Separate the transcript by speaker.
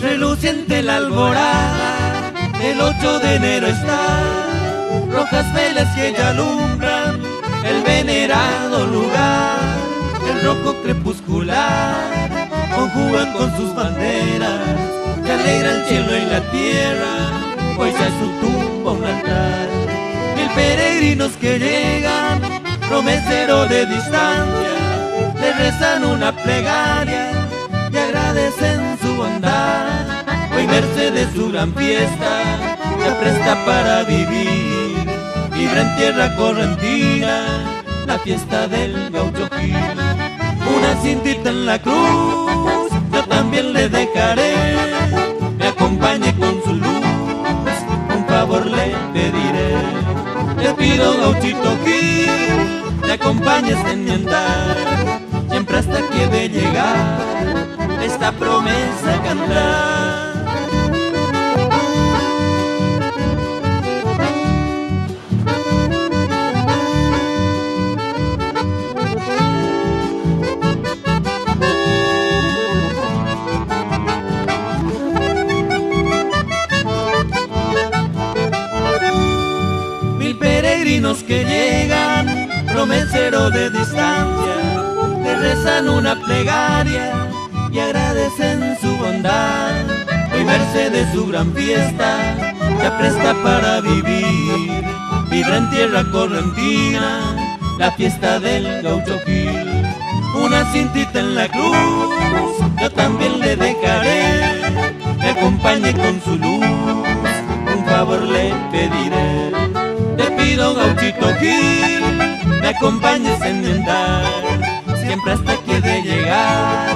Speaker 1: Reluciente la alborada, el 8 de enero está, rojas velas que ya alumbran el venerado lugar. El rojo crepuscular conjugan con sus banderas, que alegra el cielo y la tierra, pues ya es su tumba un altar. Mil peregrinos que llegan, promesero de distancia, le rezan una plegaria y agradecen su bondad. Hoy verse de su gran fiesta, se presta para vivir, vibra en tierra correntina la fiesta del Gaucho Gil. Una cintita en la cruz yo también le dejaré, me acompañe con su luz, un favor le pediré. Le pido, Gauchito Gil, me acompañes en mi andar, siempre hasta que de llegar esta promesa cantar. Peregrinos que llegan, promesero de distancia, le rezan una plegaria y agradecen su bondad. Hoy verse de su gran fiesta, se presta para vivir, vibra en tierra correntina la fiesta del Gaucho Gil. Una cintita en la cruz yo también le dejaré, me acompañe con su luz, un favor le pediré. Te pido, Gauchito Gil, me acompañes en mi andar, siempre hasta que de llegar